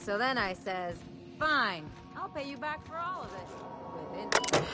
So then I says, fine, I'll pay you back for all of it. With interest.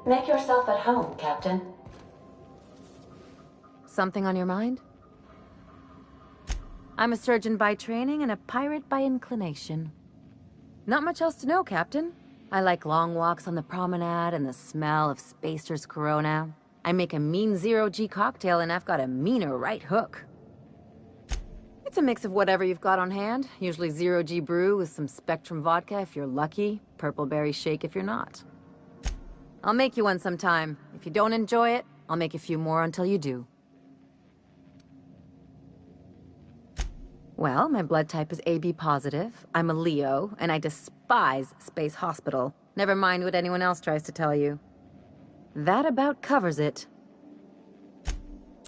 Make yourself at home, Captain. Something on your mind? I'm a surgeon by training and a pirate by inclination. Not much else to know, Captain. I like long walks on the promenade and the smell of Spacer's Corona. I make a mean zero-G cocktail and I've got a meaner right hook. It's a mix of whatever you've got on hand. Usually zero-G brew with some Spectrum vodka if you're lucky, purple berry shake if you're not. I'll make you one sometime. If you don't enjoy it, I'll make a few more until you do. Well, my blood type is AB positive. I'm a Leo, and I despise Space Hospital. Never mind what anyone else tries to tell you. That about covers it.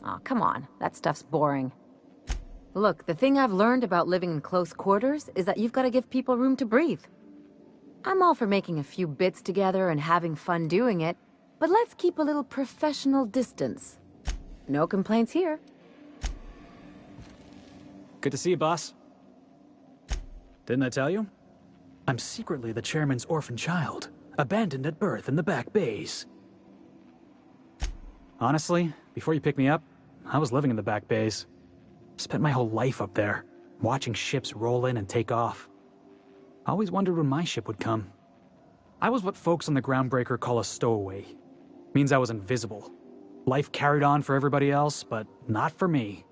Aw, come on. That stuff's boring. Look, the thing I've learned about living in close quarters is that you've got to give people room to breathe. I'm all for making a few bits together and having fun doing it, but let's keep a little professional distance. No complaints here. Good to see you, boss. Didn't I tell you? I'm secretly the chairman's orphan child, abandoned at birth in the back bays. Honestly, before you picked me up, I was living in the back bays. Spent my whole life up there, watching ships roll in and take off. Always wondered when my ship would come. I was what folks on the Groundbreaker call a stowaway. Means I was invisible. Life carried on for everybody else, but not for me.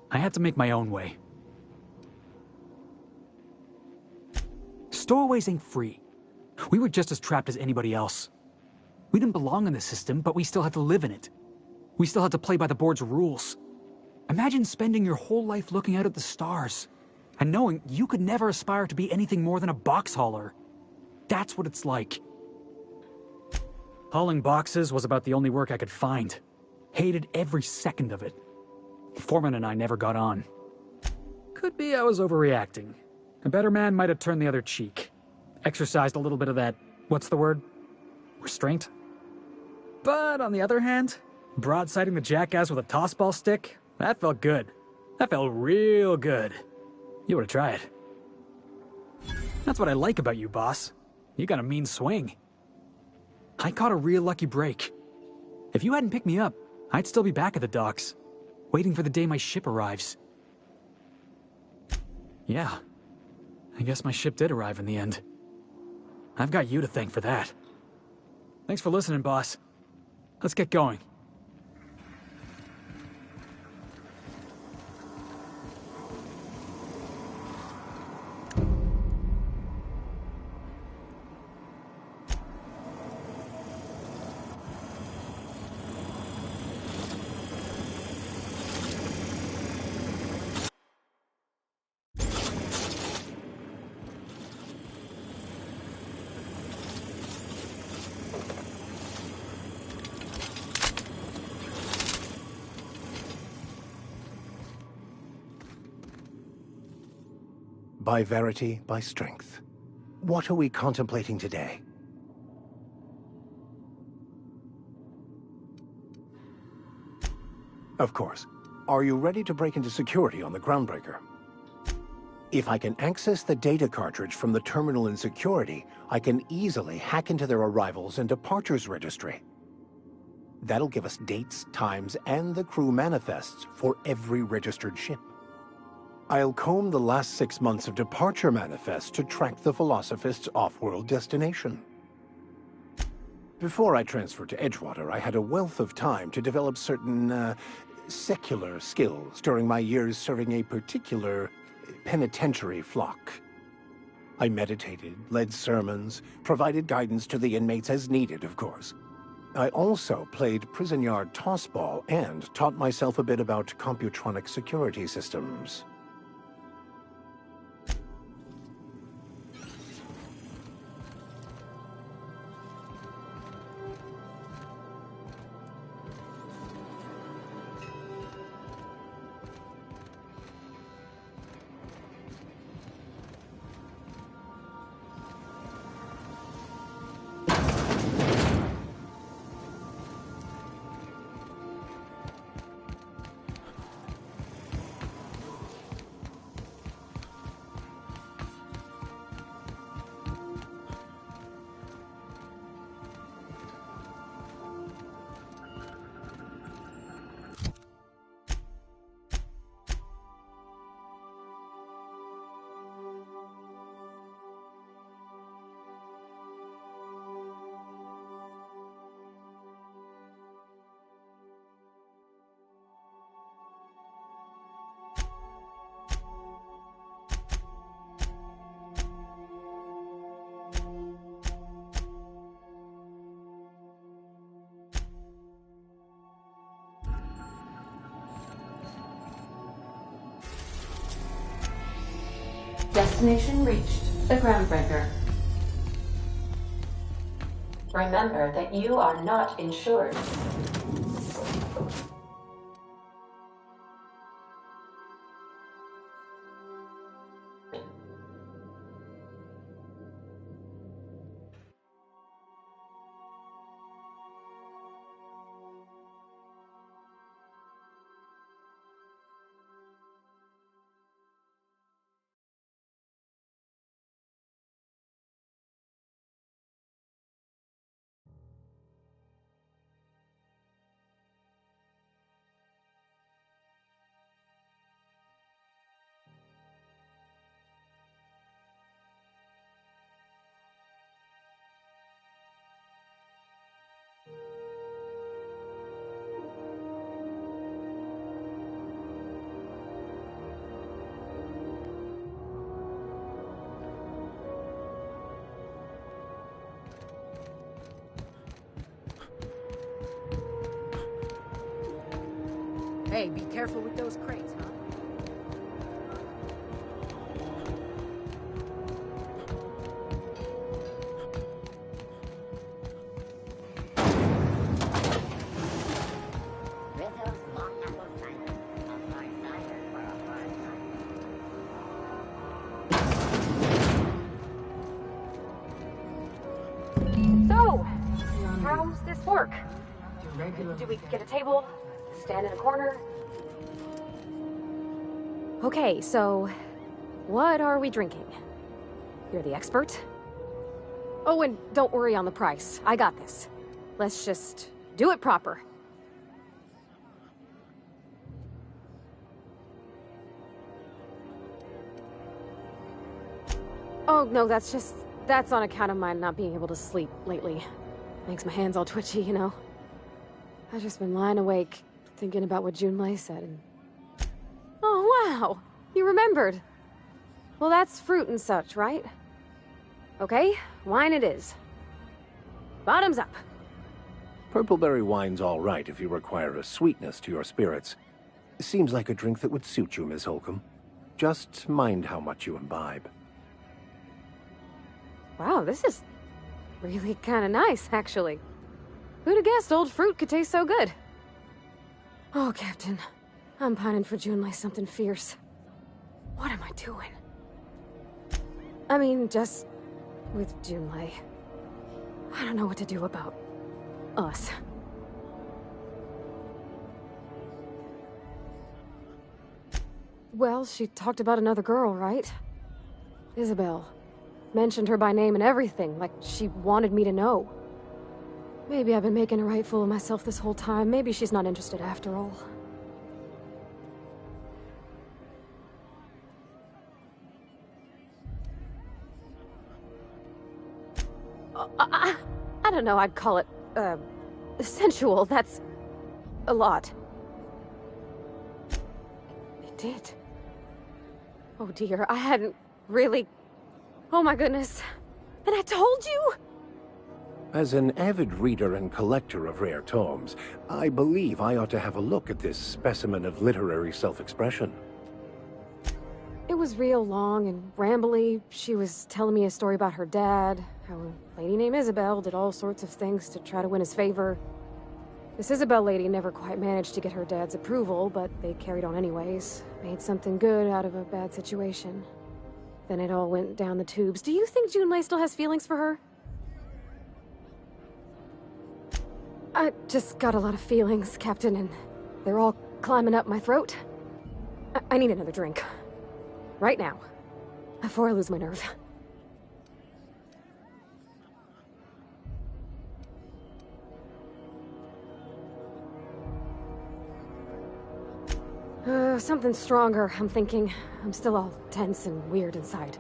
I had to make my own way. Stowaways ain't free. We were just as trapped as anybody else. We didn't belong in the system, but we still had to live in it. We still had to play by the board's rules. Imagine spending your whole life looking out at the stars, and knowing you could never aspire to be anything more than a box hauler. That's what it's like. Hauling boxes was about the only work I could find. Hated every second of it. Foreman and I never got on. Could be I was overreacting. A better man might have turned the other cheek. Exercised a little bit of that, what's the word? Restraint? But on the other hand, broadsiding the jackass with a tossball stick, that felt good. That felt real good. You ought to try it. That's what I like about you, boss. You got a mean swing. I caught a real lucky break. If you hadn't picked me up, I'd still be back at the docks, waiting for the day my ship arrives. Yeah, I guess my ship did arrive in the end. I've got you to thank for that. Thanks for listening, boss. Let's get going. By verity, by strength. What are we contemplating today? Of course. Are you ready to break into security on the Groundbreaker? If I can access the data cartridge from the terminal in security, I can easily hack into their arrivals and departures registry. That'll give us dates, times, and the crew manifests for every registered ship. I'll comb the last 6 months of departure manifests to track the Philosophist's off-world destination. Before I transferred to Edgewater, I had a wealth of time to develop certain, secular skills during my years serving a particular penitentiary flock. I meditated, led sermons, provided guidance to the inmates as needed, of course. I also played prison yard tossball and taught myself a bit about computronic security systems. Destination reached. The Groundbreaker. Remember that you are not insured. Hey, be careful with those crates, huh? So, how's this work? Do we get a table? Stand in a corner? Okay, so what are we drinking? You're the expert? Oh, and don't worry on the price. I got this. Let's just do it proper. Oh, no, that's on account of my not being able to sleep lately. Makes my hands all twitchy, you know? I've just been lying awake, thinking about what Junlei said and... Oh, wow! You remembered! Well, that's fruit and such, right? Okay, wine it is. Bottoms up! Purpleberry wine's all right if you require a sweetness to your spirits. Seems like a drink that would suit you, Miss Holcomb. Just mind how much you imbibe. Wow, this is really kinda nice, actually. Who'd have guessed old fruit could taste so good? Oh, Captain. I'm pining for Junlei something fierce. What am I doing? I mean, just... with Junlei. I don't know what to do about... us. Well, she talked about another girl, right? Isabel. Mentioned her by name and everything, like she wanted me to know. Maybe I've been making a right fool of myself this whole time. Maybe she's not interested after all. I don't know, I'd call it, sensual. That's a lot. It did. Oh dear, I hadn't really... Oh my goodness. And I told you? As an avid reader and collector of rare tomes, I believe I ought to have a look at this specimen of literary self-expression. It was real long and rambly. She was telling me a story about her dad, how a lady named Isabel did all sorts of things to try to win his favor. This Isabel lady never quite managed to get her dad's approval, but they carried on anyways. Made something good out of a bad situation. Then it all went down the tubes. Do you think Junlei still has feelings for her? I just got a lot of feelings, Captain, and they're all climbing up my throat. I need another drink. Right now. Before I lose my nerve. Something stronger, I'm thinking. I'm still all tense and weird inside.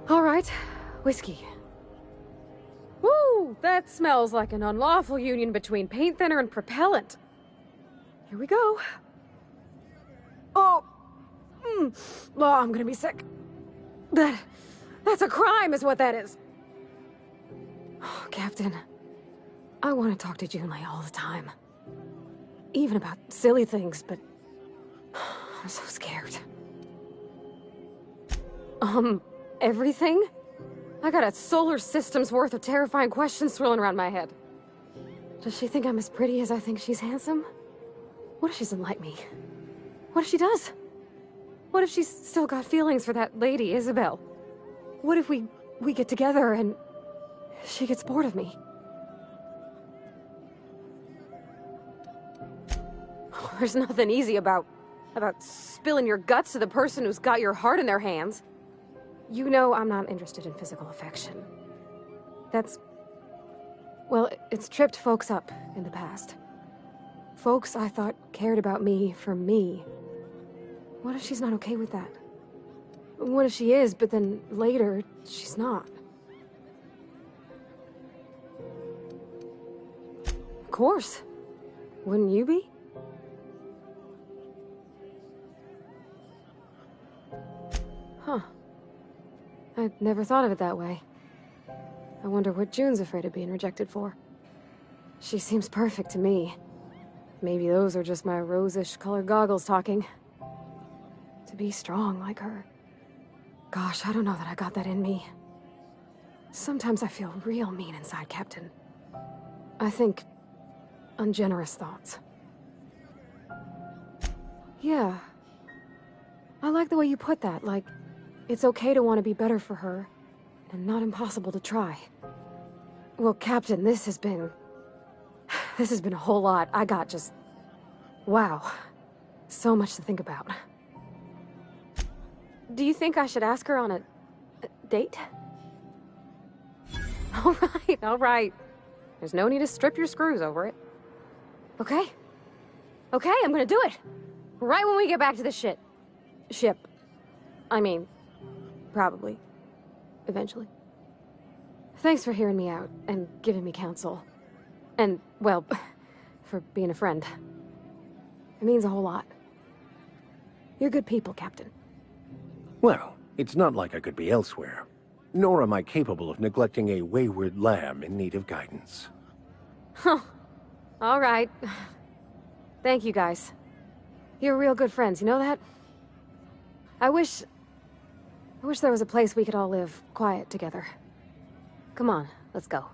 All right, whiskey. Woo! That smells like an unlawful union between paint thinner and propellant. Here we go. Oh! Oh, I'm gonna be sick. That's a crime is what that is. Oh, Captain. I want to talk to Junlei all the time. Even about silly things, but... I'm so scared. Everything? I got a solar system's worth of terrifying questions swirling around my head. Does she think I'm as pretty as I think she's handsome? What if she doesn't like me? What if she does? What if she's still got feelings for that lady, Isabel? What if we get together and she gets bored of me? There's nothing easy about spilling your guts to the person who's got your heart in their hands. You know I'm not interested in physical affection. That's... well, it's tripped folks up in the past. Folks I thought cared about me for me. What if she's not okay with that? What if she is, but then later, she's not? Of course. Wouldn't you be? Huh. I'd never thought of it that way. I wonder what June's afraid of being rejected for. She seems perfect to me. Maybe those are just my rosish colored goggles talking. To be strong like her. Gosh, I don't know that I got that in me. Sometimes I feel real mean inside, Captain. I think ungenerous thoughts. Yeah. I like the way you put that, like, it's okay to want to be better for her, and not impossible to try. Well, Captain, this has been a whole lot. I got just... wow. So much to think about. Do you think I should ask her on a date? All right. There's no need to strip your screws over it. Okay? Okay, I'm gonna do it. Right when we get back to the ship. I mean, probably. Eventually. Thanks for hearing me out, and giving me counsel. And, well, for being a friend. It means a whole lot. You're good people, Captain. Well, it's not like I could be elsewhere. Nor am I capable of neglecting a wayward lamb in need of guidance. Huh. All right. Thank you, guys. You're real good friends, you know that? I wish there was a place we could all live quiet together. Come on, let's go.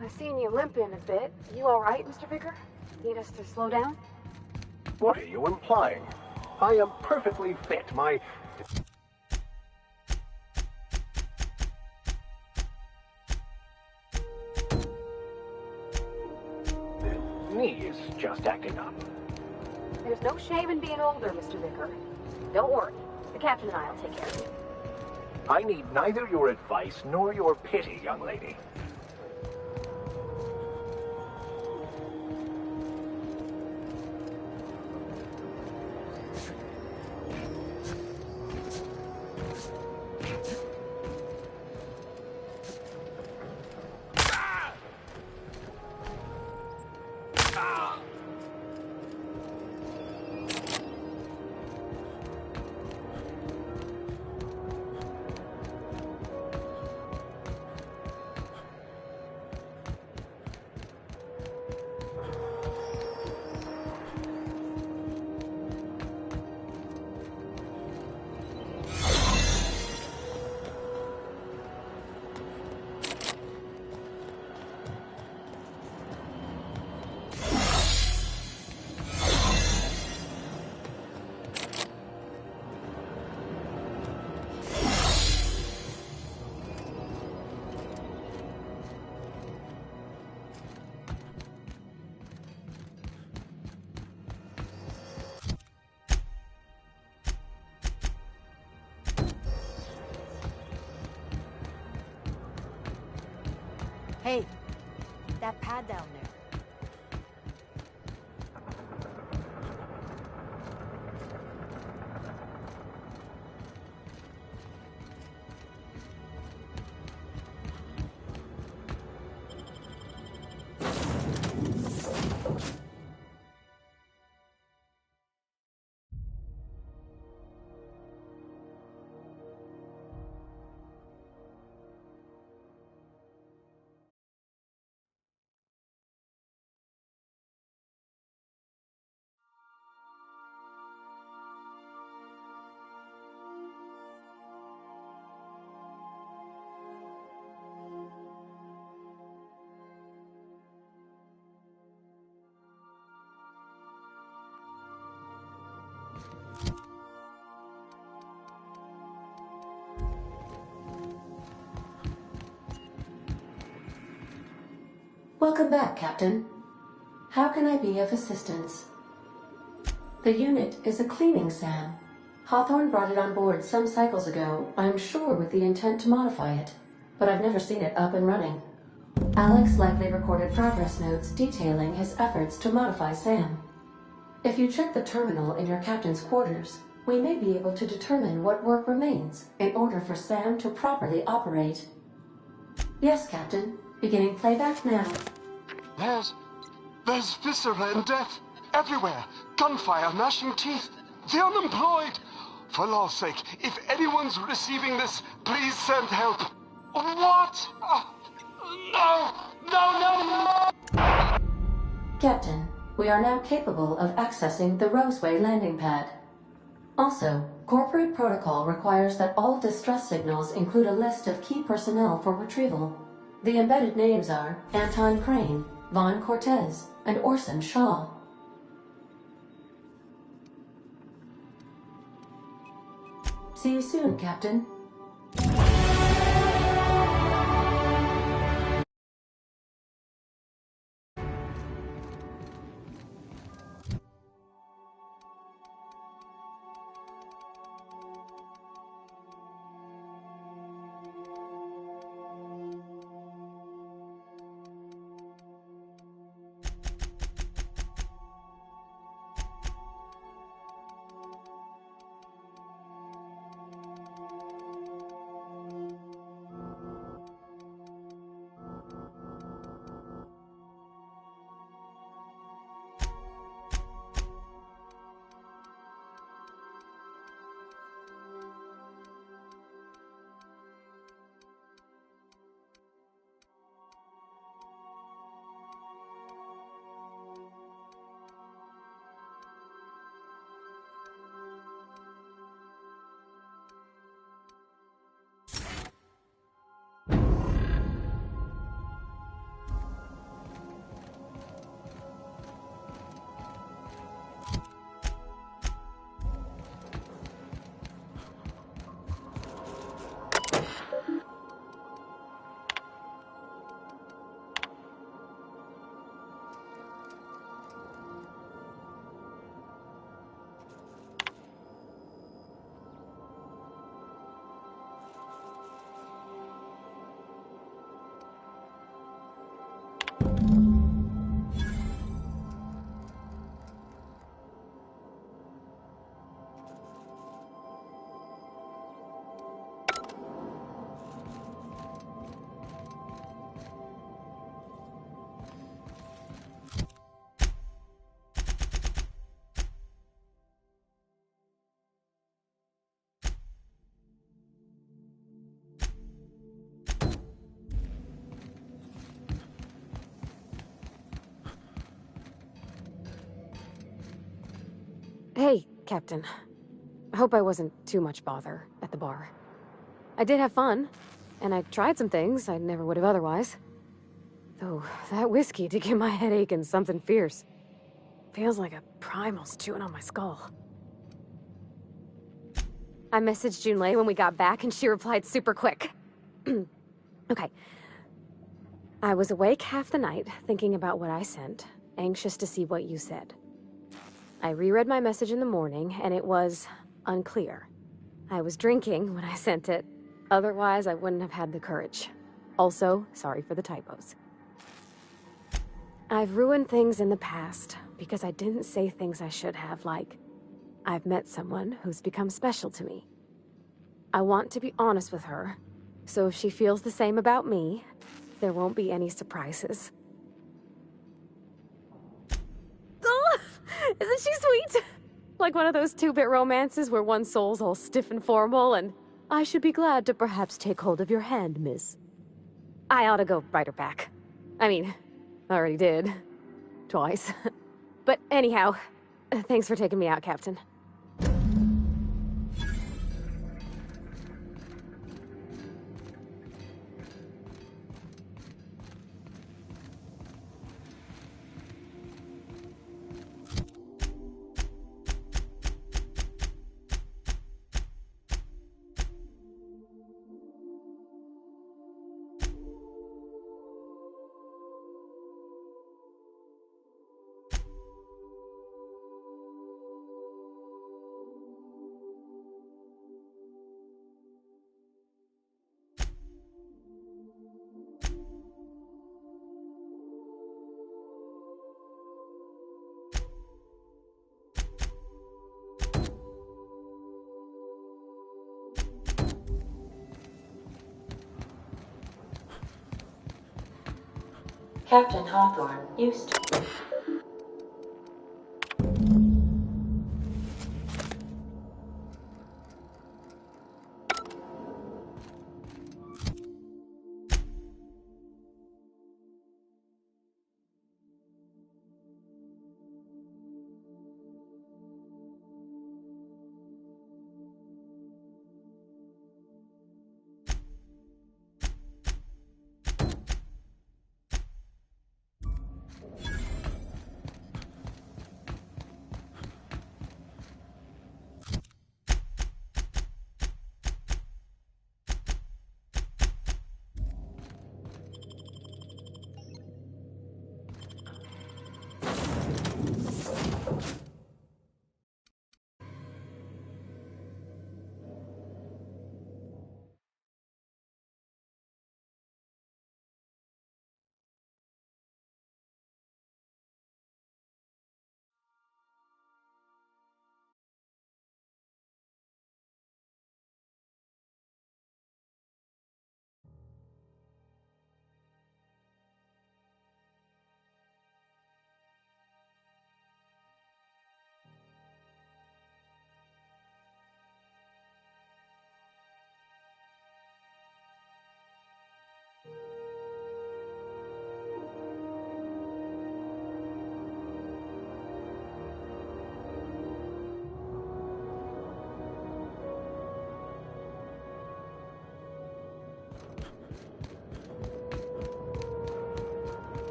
I've seen you limping a bit. You all right, Mr. Vicker? Need us to slow down? What are you implying? I am perfectly fit. My knee is just acting up. There's no shame in being older, Mr. Vicker. Don't worry. The captain and I'll take care of you. I need neither your advice nor your pity, young lady. Hey, that pad down there. Welcome back, Captain. How can I be of assistance? The unit is a cleaning SAM. Hawthorne brought it on board some cycles ago, I'm sure with the intent to modify it, but I've never seen it up and running. Alex likely recorded progress notes detailing his efforts to modify SAM. If you check the terminal in your captain's quarters, we may be able to determine what work remains in order for SAM to properly operate. Yes, Captain. Beginning playback now. There's viscera and death everywhere. Gunfire, gnashing teeth. The unemployed. For law's sake, if anyone's receiving this, please send help. What? No! Captain, we are now capable of accessing the Roseway landing pad. Also, corporate protocol requires that all distress signals include a list of key personnel for retrieval. The embedded names are Anton Crane, Vaughn Cortez, and Orson Shaw. See you soon, Captain. Hey, Captain. I hope I wasn't too much bother at the bar. I did have fun, and I tried some things I never would have otherwise. Though, that whiskey did get my head aching something fierce. Feels like a primal's chewing on my skull. I messaged Junlei when we got back, and she replied super quick. Okay. I was awake half the night, thinking about what I sent, anxious to see what you said. I reread my message in the morning, and it was unclear. I was drinking when I sent it. Otherwise, I wouldn't have had the courage. Also, sorry for the typos. I've ruined things in the past because I didn't say things I should have, like, I've met someone who's become special to me. I want to be honest with her, so if she feels the same about me, there won't be any surprises. Oh, isn't she sweet? Like one of those two-bit romances where one soul's all stiff and formal and, I should be glad to perhaps take hold of your hand, miss. I ought to go write her back. I mean, I already did. Twice. But anyhow, thanks for taking me out, Captain. Captain Hawthorne used to...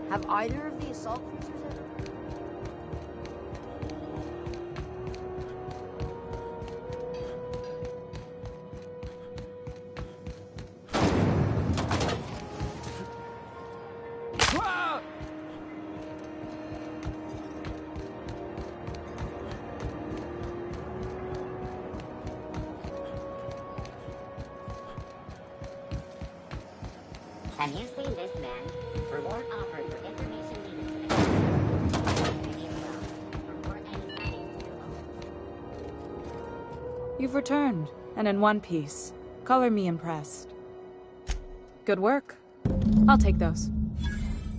Have either of the assault cruisers ever... Have you seen this man? Reward offered for information needed to report any sightings to locals. You've returned, and in one piece. Color me impressed. Good work. I'll take those.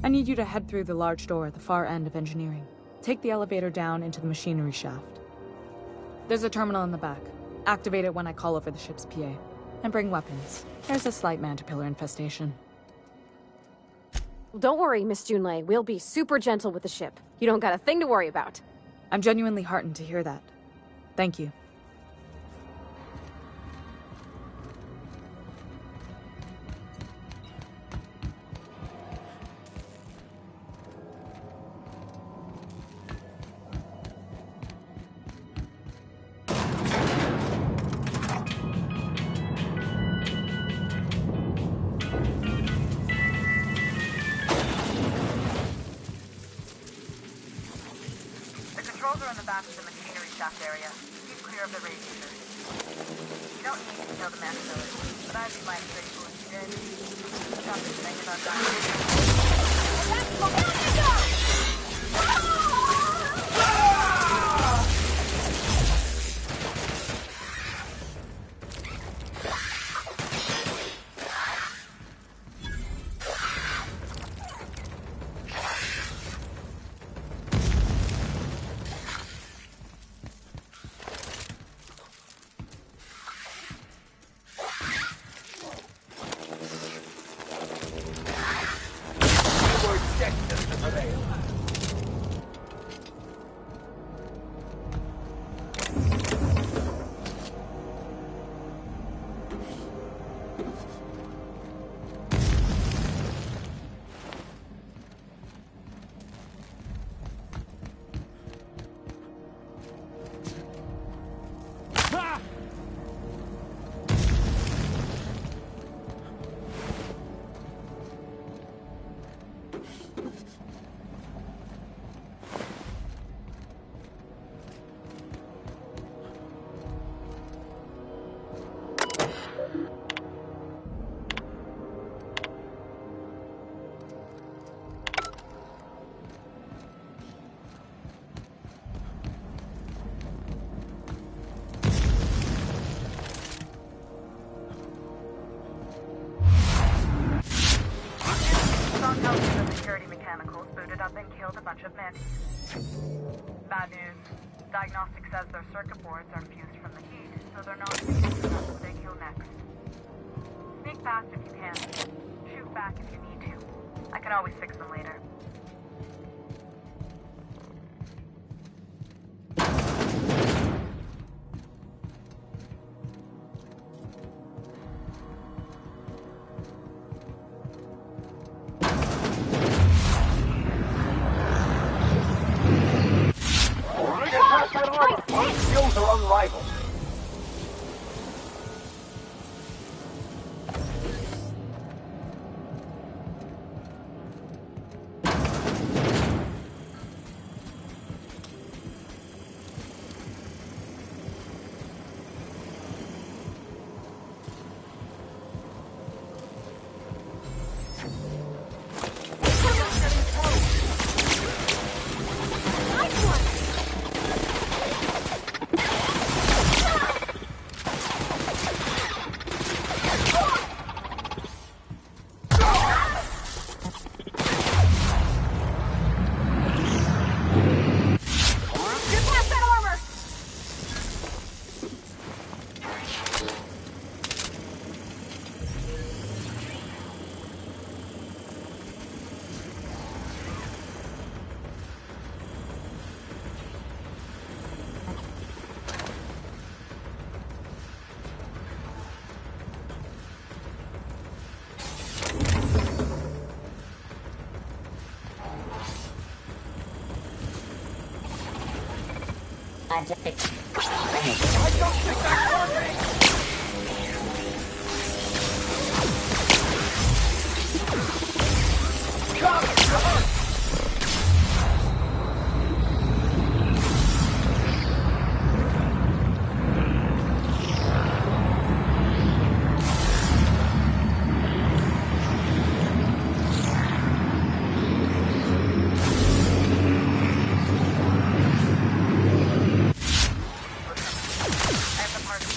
I need you to head through the large door at the far end of engineering. Take the elevator down into the machinery shaft. There's a terminal in the back. Activate it when I call over the ship's PA. And bring weapons. There's a slight mantipillar infestation. Don't worry, Miss Junlei. We'll be super gentle with the ship. You don't got a thing to worry about. I'm genuinely heartened to hear that. Thank you. Controls are in the back of the machinery shaft area. Keep clear of the radiators. You don't need to know the mandibility, but I'd be mighty grateful if you did. Something to think about killed a bunch of men. Bad news. Diagnostic says their circuit boards are fused from the heat, so they're not fixed. That's what they kill next. Sneak past if you can. Shoot back if you need to. I can always fix them later. Skills are unrivaled. I don't think that's working! I have the parts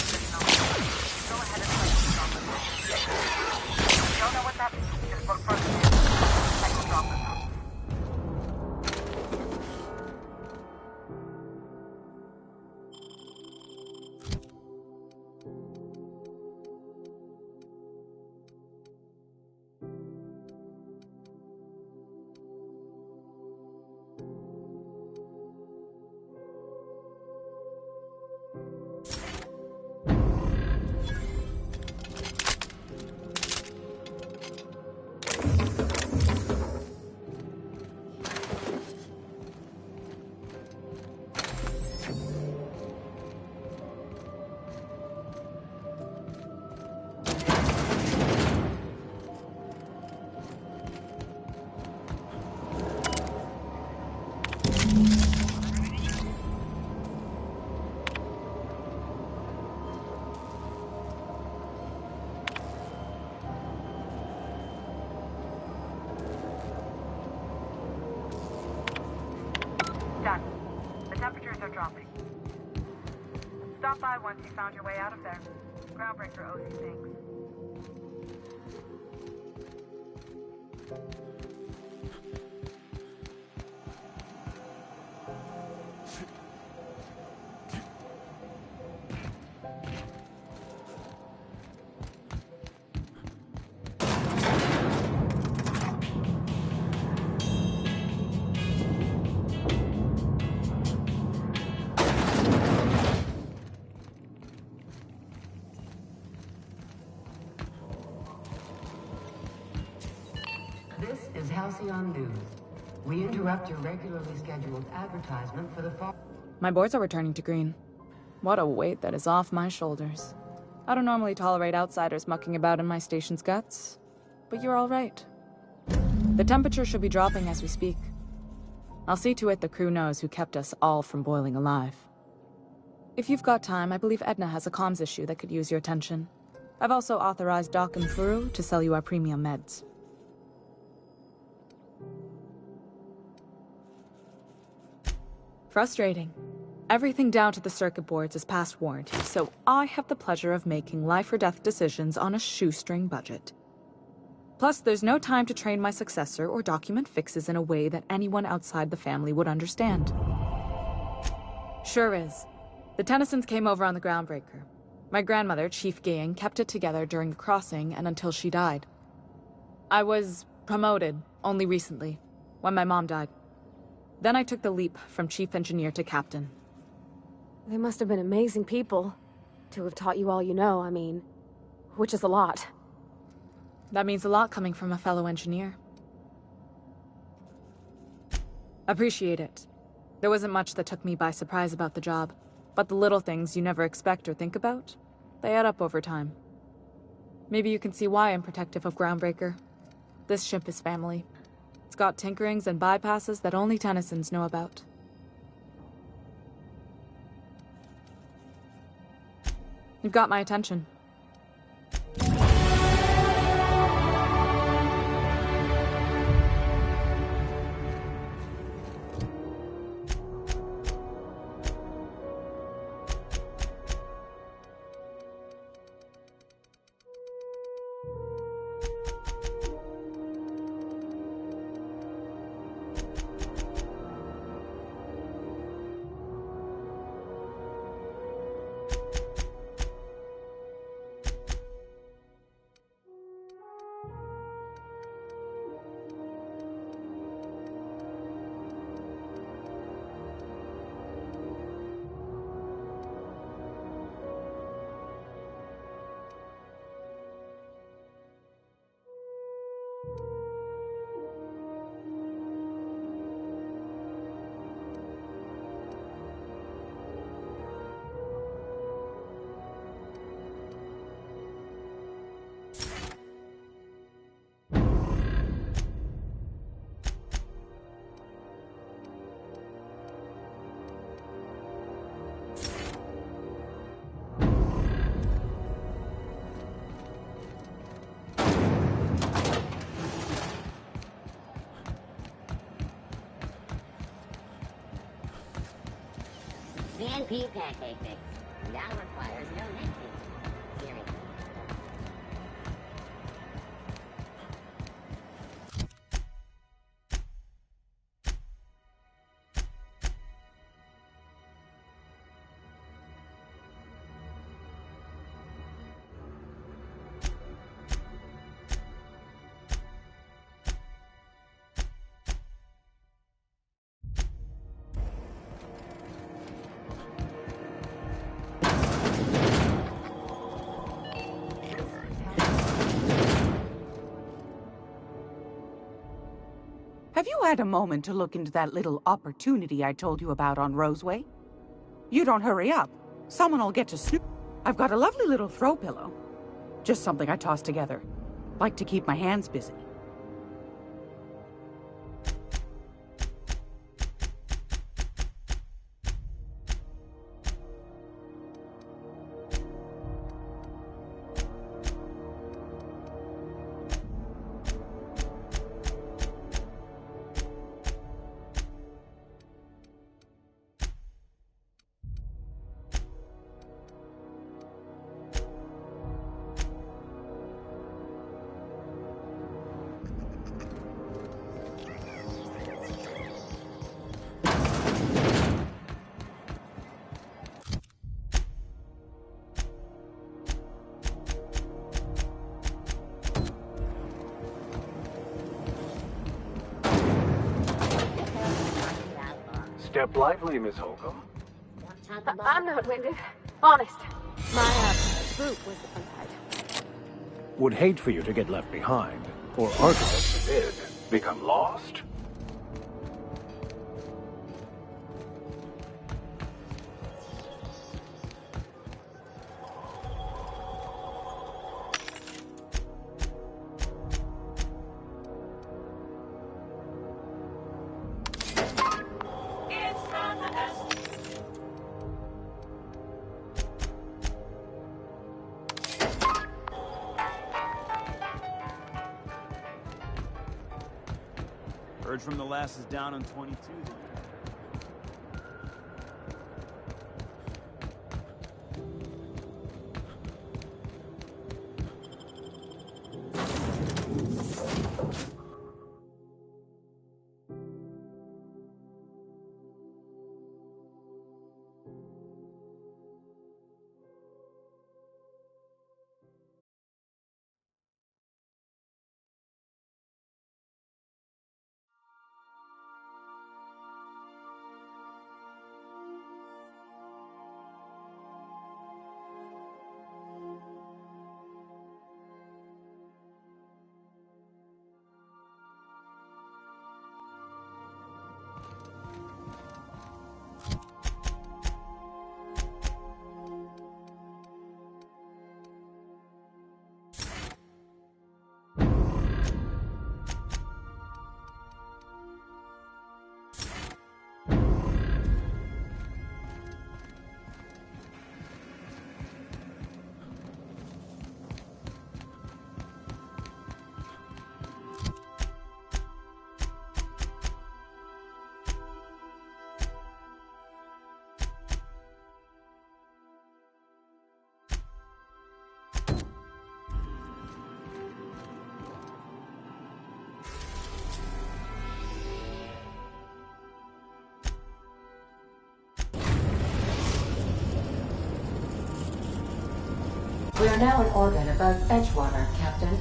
by once you found your way out of there. Groundbreaker owes you thanks. This is Halcyon News. We interrupt your regularly scheduled advertisement for the fall. My boards are returning to green. What a weight that is off my shoulders. I don't normally tolerate outsiders mucking about in my station's guts, but you're all right. The temperature should be dropping as we speak. I'll see to it the crew knows who kept us all from boiling alive. If you've got time, I believe Edna has a comms issue that could use your attention. I've also authorized Doc and Furu to sell you our premium meds. Frustrating. Everything down to the circuit boards is past warranty, so I have the pleasure of making life-or-death decisions on a shoestring budget. Plus, there's no time to train my successor or document fixes in a way that anyone outside the family would understand. Sure is. The Tennysons came over on the Groundbreaker. My grandmother, Chief Gaying, kept it together during the crossing and until she died. I was promoted only recently, when my mom died. Then I took the leap from chief engineer to captain. They must have been amazing people to have taught you all you know, I mean, which is a lot. That means a lot coming from a fellow engineer. Appreciate it. There wasn't much that took me by surprise about the job, but the little things you never expect or think about, they add up over time. Maybe you can see why I'm protective of Groundbreaker. This ship is family. It's got tinkerings and bypasses that only Tennysons know about. You've got my attention. CNP pancake mix. Now requires no mixing. Seriously. Have you had a moment to look into that little opportunity I told you about on Roseway? You don't hurry up. Someone will get to snoop. I've got a lovely little throw pillow. Just something I tossed together. Like to keep my hands busy. up lively, Miss Holcomb. I'm not winded. Honest. My group was the fun side. Would hate for you to get left behind, or Artemis forbid, become lost. Heard from the last is down on 22. We are now in orbit above Edgewater, Captain.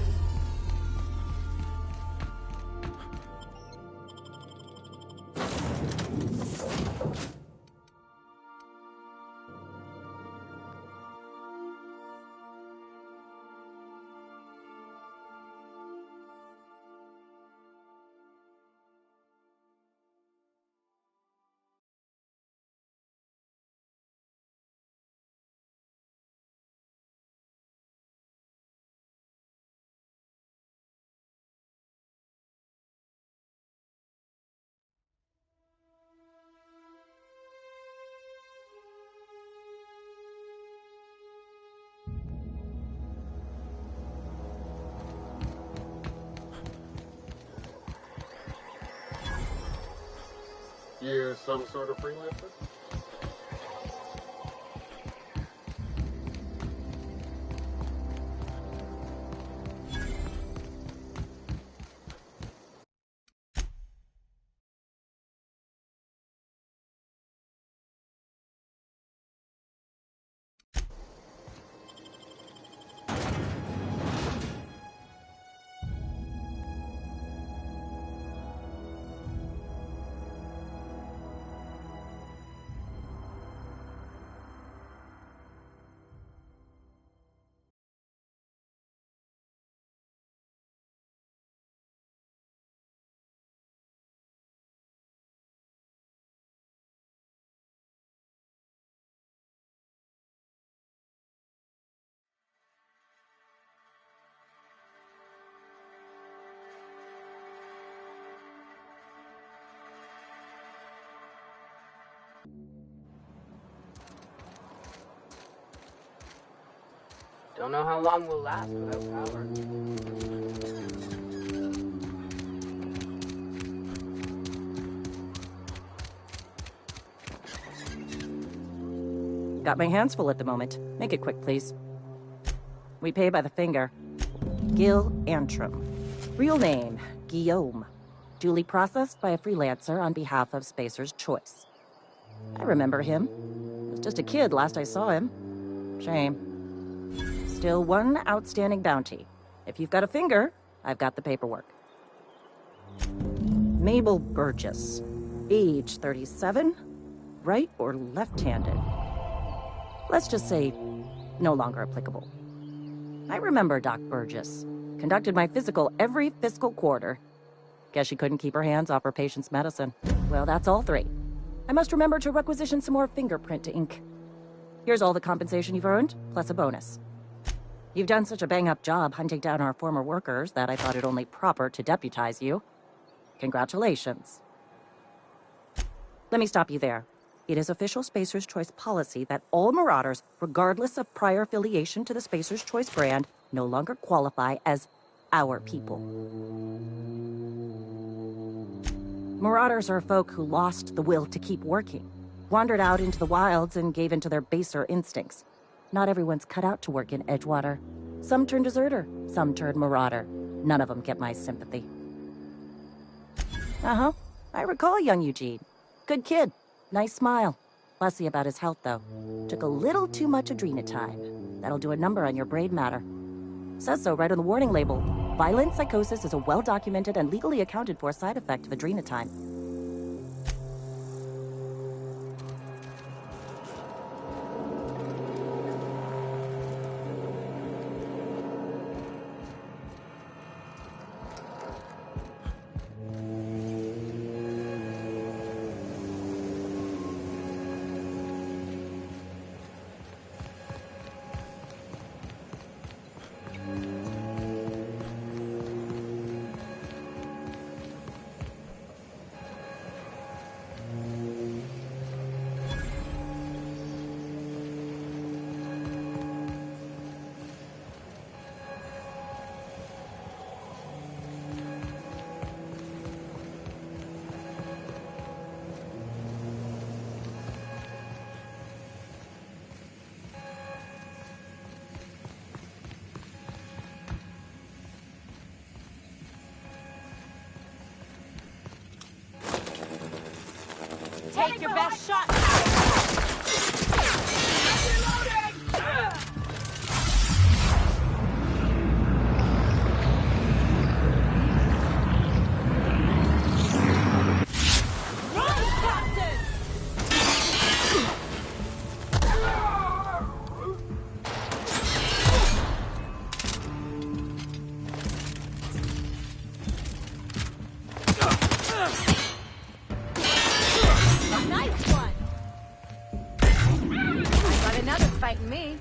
You're some sort of freelancer? Don't know how long we'll last without power. Got my hands full at the moment. Make it quick, please. We pay by the finger. Gil Antrim. Real name, Guillaume. Duly processed by a freelancer on behalf of Spacer's Choice. I remember him. Was just a kid last I saw him. Shame. Still one outstanding bounty. If you've got a finger, I've got the paperwork. Mabel Burgess. Age 37, right or left-handed. Let's just say, no longer applicable. I remember Doc Burgess. Conducted my physical every fiscal quarter. Guess she couldn't keep her hands off her patient's medicine. Well, that's all three. I must remember to requisition some more fingerprint ink. Here's all the compensation you've earned, plus a bonus. You've done such a bang-up job hunting down our former workers that I thought it only proper to deputize you. Congratulations. Let me stop you there. It is official Spacer's Choice policy that all Marauders, regardless of prior affiliation to the Spacer's Choice brand, no longer qualify as our people. Marauders are folk who lost the will to keep working, wandered out into the wilds and gave into their baser instincts. Not everyone's cut out to work in Edgewater. Some turn deserter, some turn marauder. None of them get my sympathy. Uh-huh. I recall young Eugene. Good kid. Nice smile. Fussy about his health, though. Took a little too much adrenotime. That'll do a number on your brain matter. Says so right on the warning label. Violent psychosis is a well-documented and legally accounted for side effect of adrenotime. Take your best shot. Me.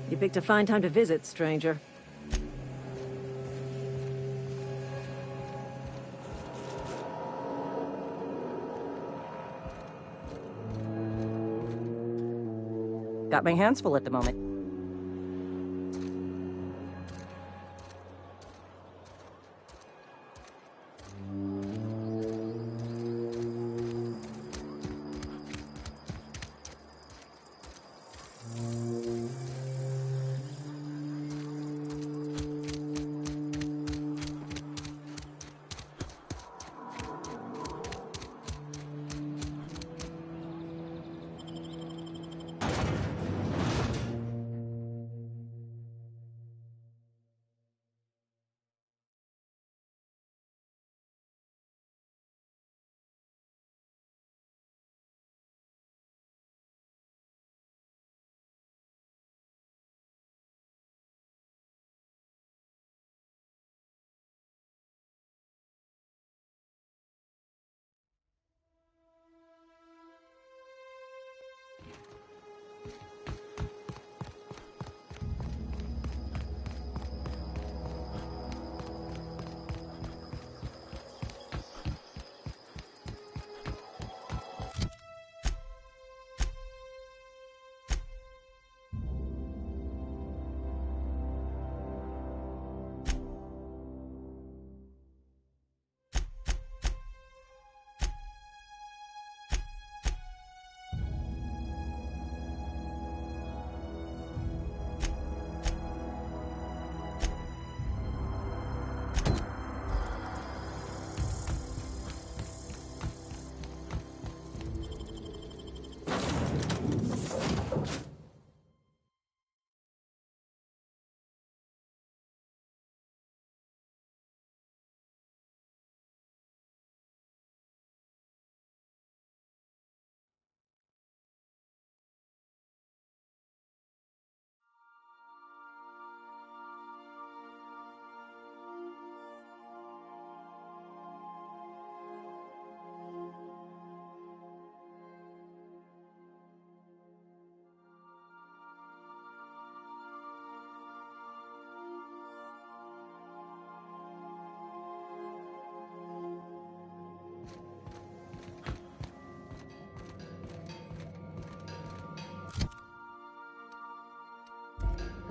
You picked a fine time to visit, stranger. Got my hands full at the moment.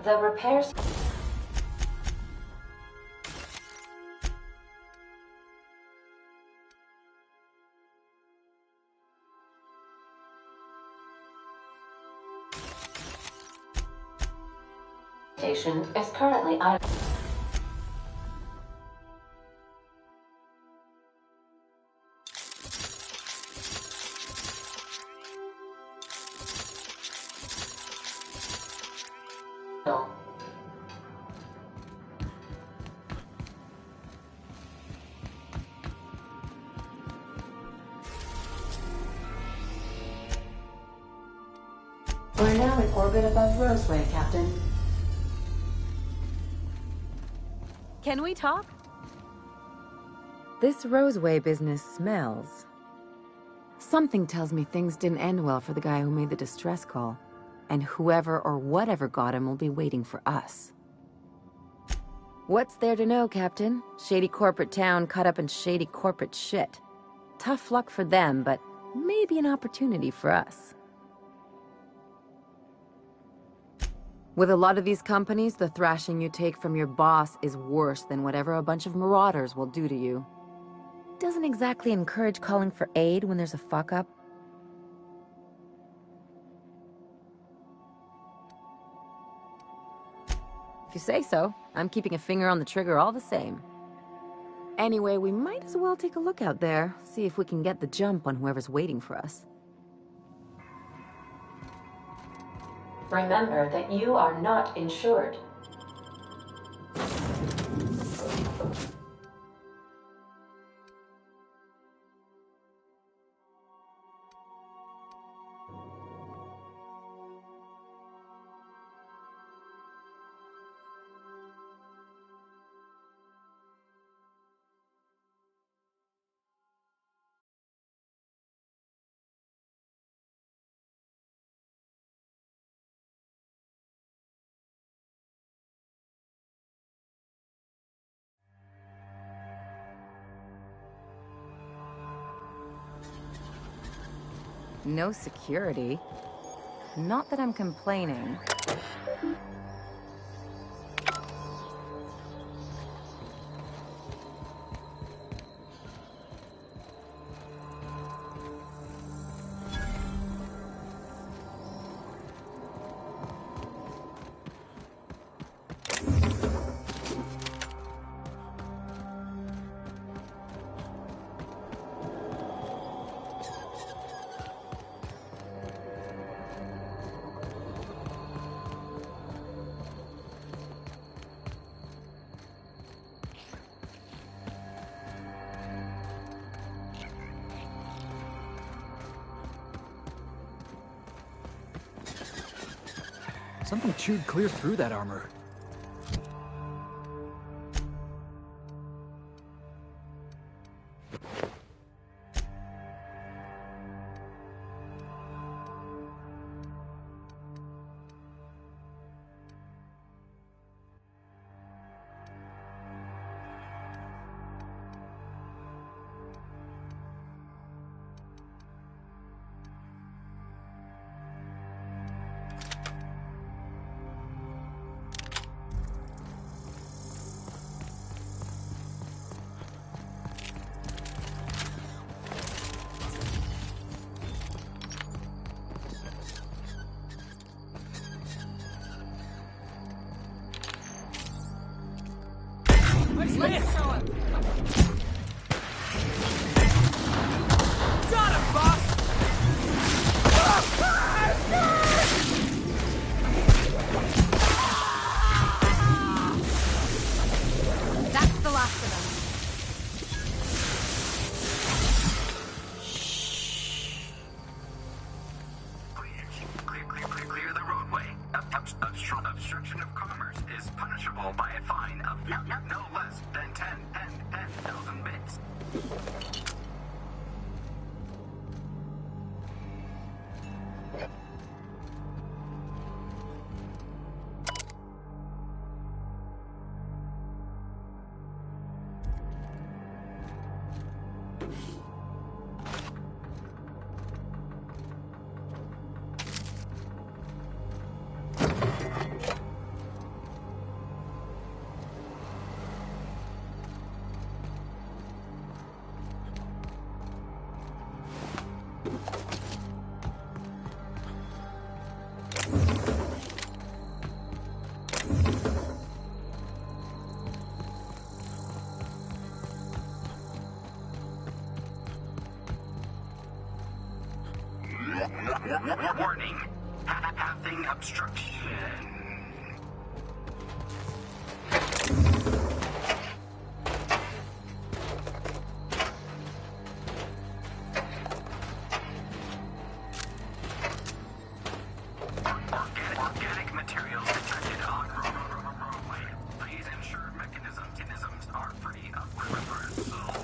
The repairs... station is currently idle. We're now in orbit above Roseway, Captain. Can we talk? This Roseway business smells. Something tells me things didn't end well for the guy who made the distress call. And whoever or whatever got him will be waiting for us. What's there to know, Captain? Shady corporate town caught up in shady corporate shit. Tough luck for them, but maybe an opportunity for us. With a lot of these companies, the thrashing you take from your boss is worse than whatever a bunch of marauders will do to you. Doesn't exactly encourage calling for aid when there's a fuck-up. If you say so, I'm keeping a finger on the trigger all the same. Anyway, we might as well take a look out there, see if we can get the jump on whoever's waiting for us. Remember that you are not insured. No security. Not that I'm complaining. Something chewed clear through that armor. That's the last of them. Clear the roadway. Obstruction of commerce is punishable by a fine of no less than 10 Warning. Pathing obstruction. Organic materials detected on roadway. Please ensure mechanisms are free of reversal.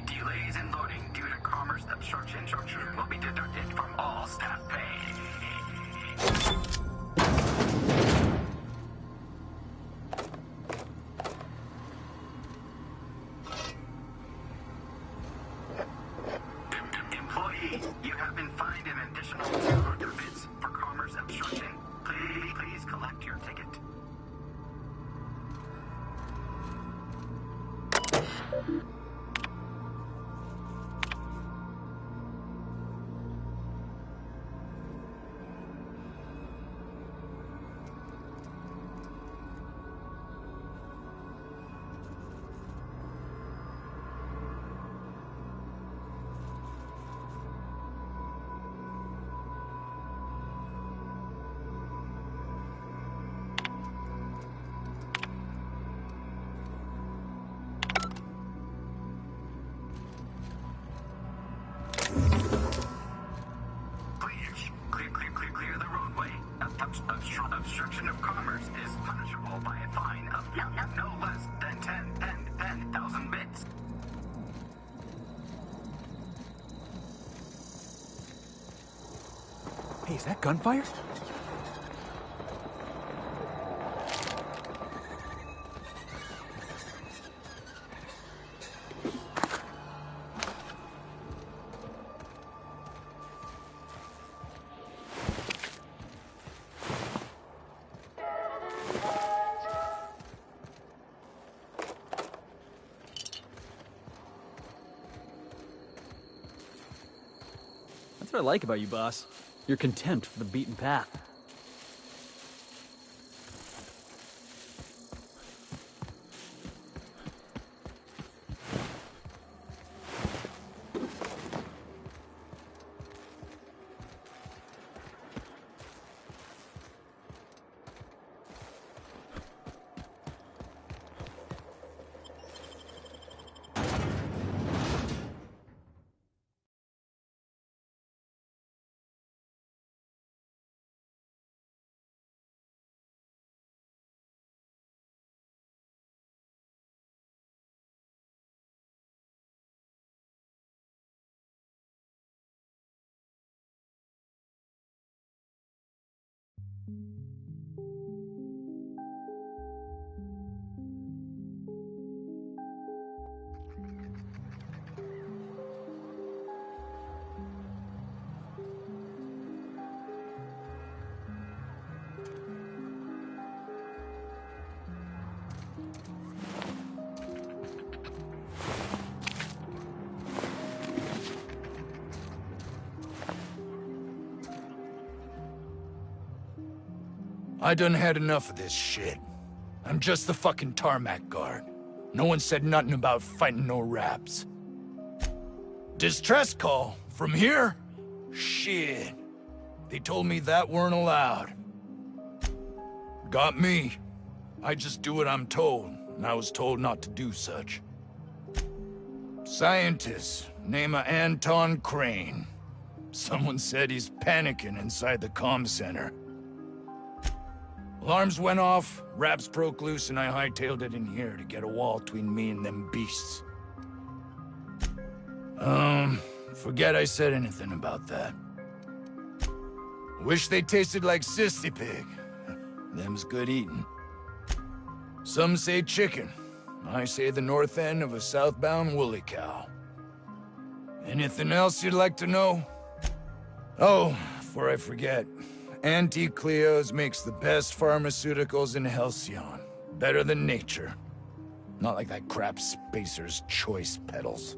Delays in loading due to commerce obstruction will be deducted from all staff pay. Employee, you have been fined an additional 200 bits for commerce obstruction. Please collect your ticket. Clear the roadway. Obstruction of commerce is punishable by a fine of no less than 10,000 bits. Hey, is that gunfire? That's what I like about you, boss. Your contempt for the beaten path. I done had enough of this shit. I'm just the fucking tarmac guard. No one said nothing about fighting no raps. Distress call? From here? Shit. They told me that weren't allowed. Got me. I just do what I'm told, and I was told not to do such. Scientist, name of Anton Crane. Someone said he's panicking inside the comm center. Alarms went off, raps broke loose, and I hightailed it in here to get a wall between me and them beasts. Forget I said anything about that. Wish they tasted like sissy pig. Them's good eating. Some say chicken. I say the north end of a southbound woolly cow. Anything else you'd like to know? Oh, before I forget, Auntie Cleo's makes the best pharmaceuticals in Halcyon. Better than nature. Not like that crap Spacer's Choice peddles.